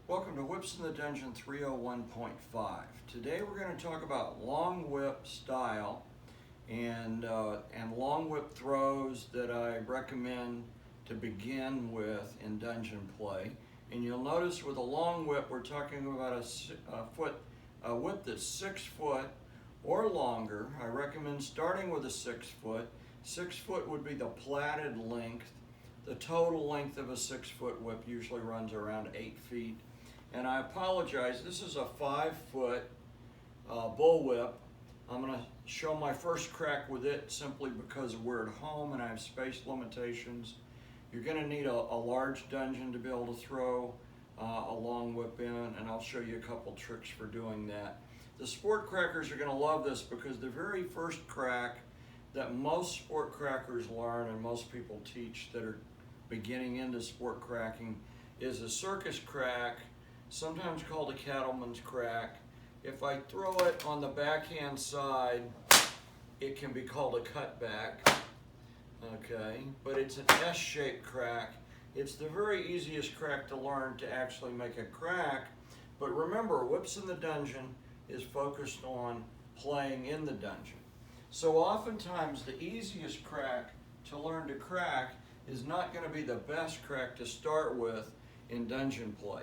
Welcome to Whips in the Dungeon 301.5. Today we're going to talk about long whip style and long whip throws that I recommend to begin with in dungeon play. And you'll notice with a long whip we're talking about a whip that's 6 foot or longer. I recommend starting with a 6 foot. 6 foot would be the plaited length. The total length of a 6 foot whip usually runs around 8 feet. And I apologize, this is a 5 foot bullwhip. I'm going to show my first crack with it simply because we're at home and I have space limitations. You're going to need a large dungeon to be able to throw a long whip in, and I'll show you a couple tricks for doing that. The sport crackers are going to love this because the very first crack that most sport crackers learn and most people teach that are beginning into sport cracking is a circus crack, sometimes called a cattleman's crack. If I throw it on the backhand side, it can be called a cutback, okay? But it's an S-shaped crack. It's the very easiest crack to learn to actually make a crack. But remember, Whips in the Dungeon is focused on playing in the dungeon. So oftentimes the easiest crack to learn to crack is not going to be the best crack to start with in dungeon play.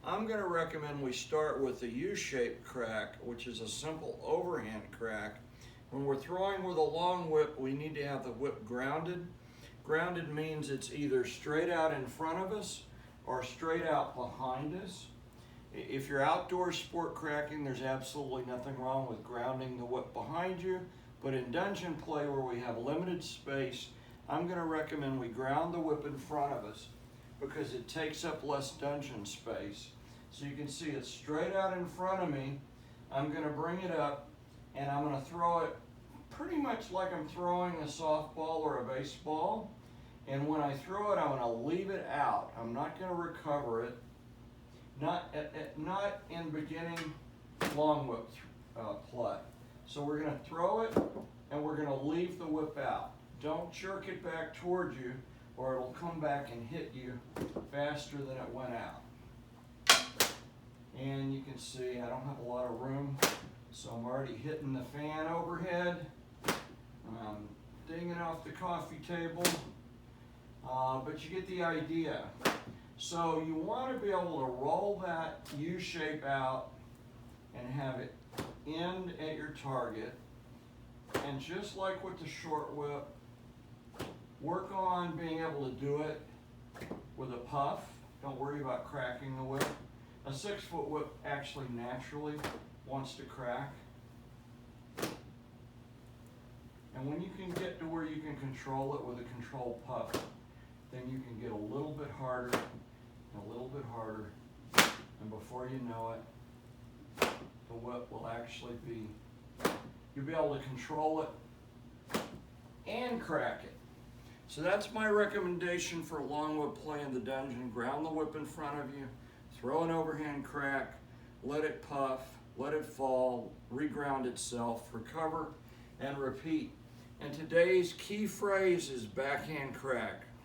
I'm going to recommend we start with the U-shaped crack, which is a simple overhand crack. When we're throwing with a long whip, we need to have the whip grounded. Grounded means it's either straight out in front of us or straight out behind us. If you're outdoor sport cracking, there's absolutely nothing wrong with grounding the whip behind you. But in dungeon play where we have limited space, I'm going to recommend we ground the whip in front of us because it takes up less dungeon space. So you can see it's straight out in front of me. I'm going to bring it up and I'm going to throw it pretty much like I'm throwing a softball or a baseball. And when I throw it, I'm going to leave it out. I'm not going to recover it. Not in beginning long whip play. So we're going to throw it and we're going to leave the whip out. Don't jerk it back toward you or it'll come back and hit you faster than it went out. And you can see I don't have a lot of room, so I'm already hitting the fan overhead. I'm dinging off the coffee table, but you get the idea. So you want to be able to roll that U shape out and have it end at your target. And just like with the short whip, work on being able to do it with a puff. Don't worry about cracking the whip. A 6 foot whip actually naturally wants to crack. And when you can get to where you can control it with a controlled puff, then you can get a little bit harder and a little bit harder. And before you know it, the whip will actually be, you'll be able to control it and crack it. So that's my recommendation for long whip play in the dungeon. Ground the whip in front of you, throw an overhand crack, let it puff, let it fall, reground itself, recover, and repeat. And today's key phrase is backhand crack.